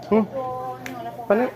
Panik.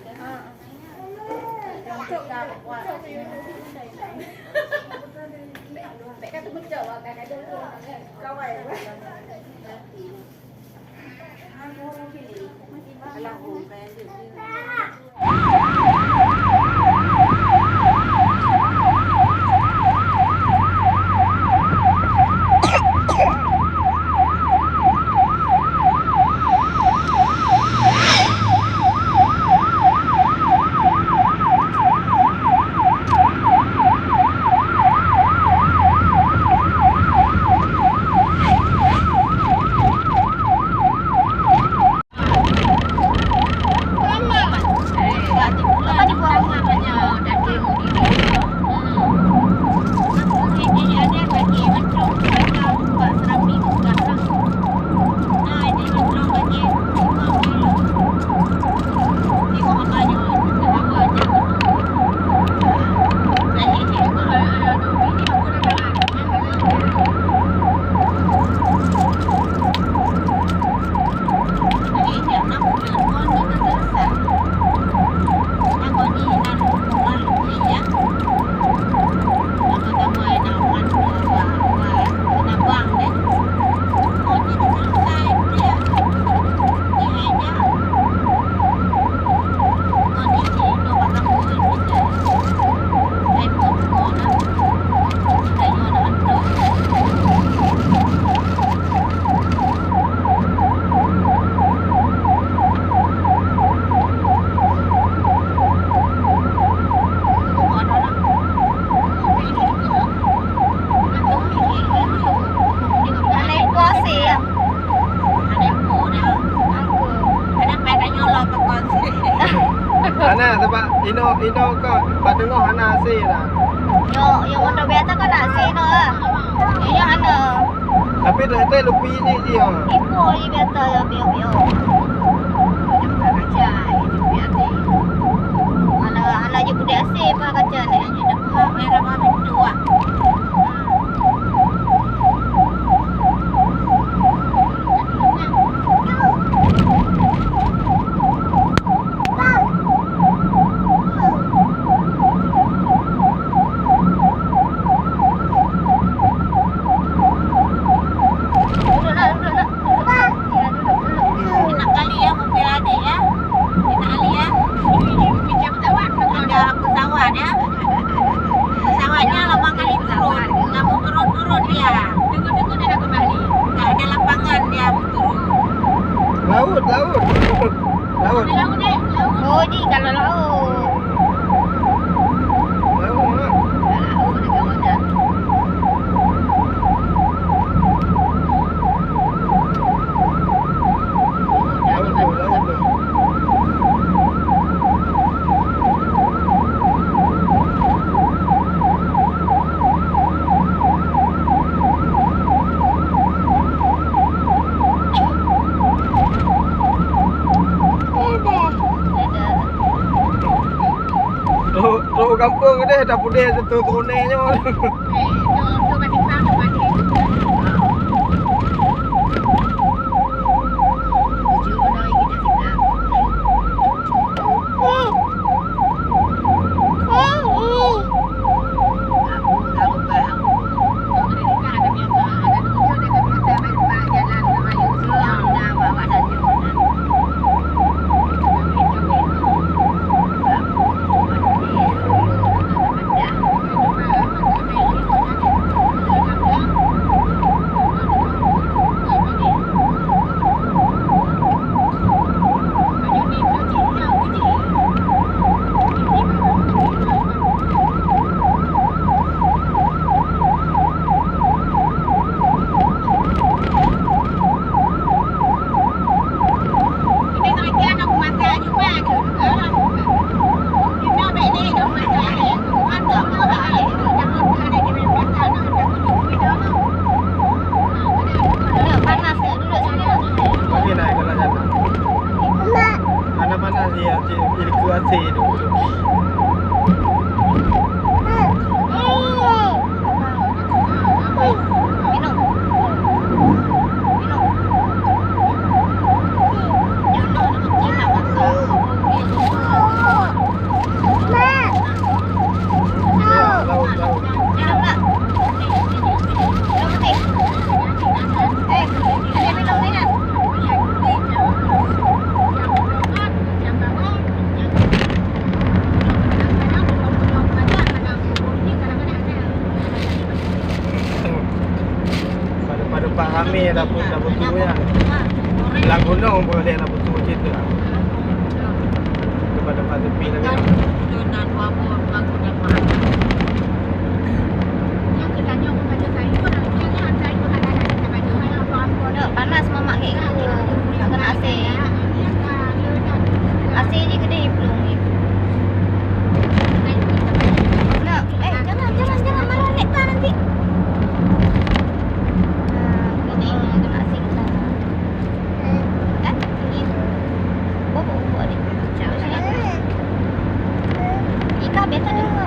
Ana sebab Ino kau pak tengok Ana si lah. Yo motor biasa kau nak si no ah. Yo ana. Tapi dah lupi ni dia. Ipo ni biasa yo bio. Ana je budak asing pa kaca ni. Dah merah mami dua. Laut. Oh, di kalau laut. Laut lah. Laut dekat mana? Laut tu. Tok kampung dia dah pudih tu turunnya. Tu masih pang tu masih. Tujuh orang kita sebelah. depan kami dapur tu ya. Belah gunung pun ada dapur tu cerita. Depan tepi lagi. Donan wabo aku dapat. Yang ketanya aku pada saya pun saya pun ada apa-apa. Dak panas mamak kayak gitu. Tak kena AC. AC je gede belum ni. Nak, jangan malah naik tak nanti. Ini kena AC kita. Kan? Ini. Bobo ada. Cakap sini. Ika beta dulu.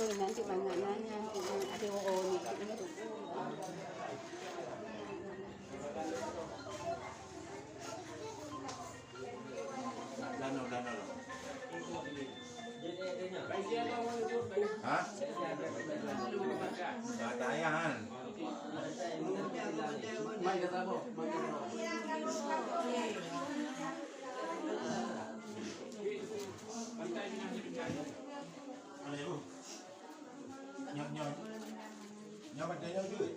Nanti banyak nanya ada orang ni itu. Hah? Tayangan. Nyawa badannya juga.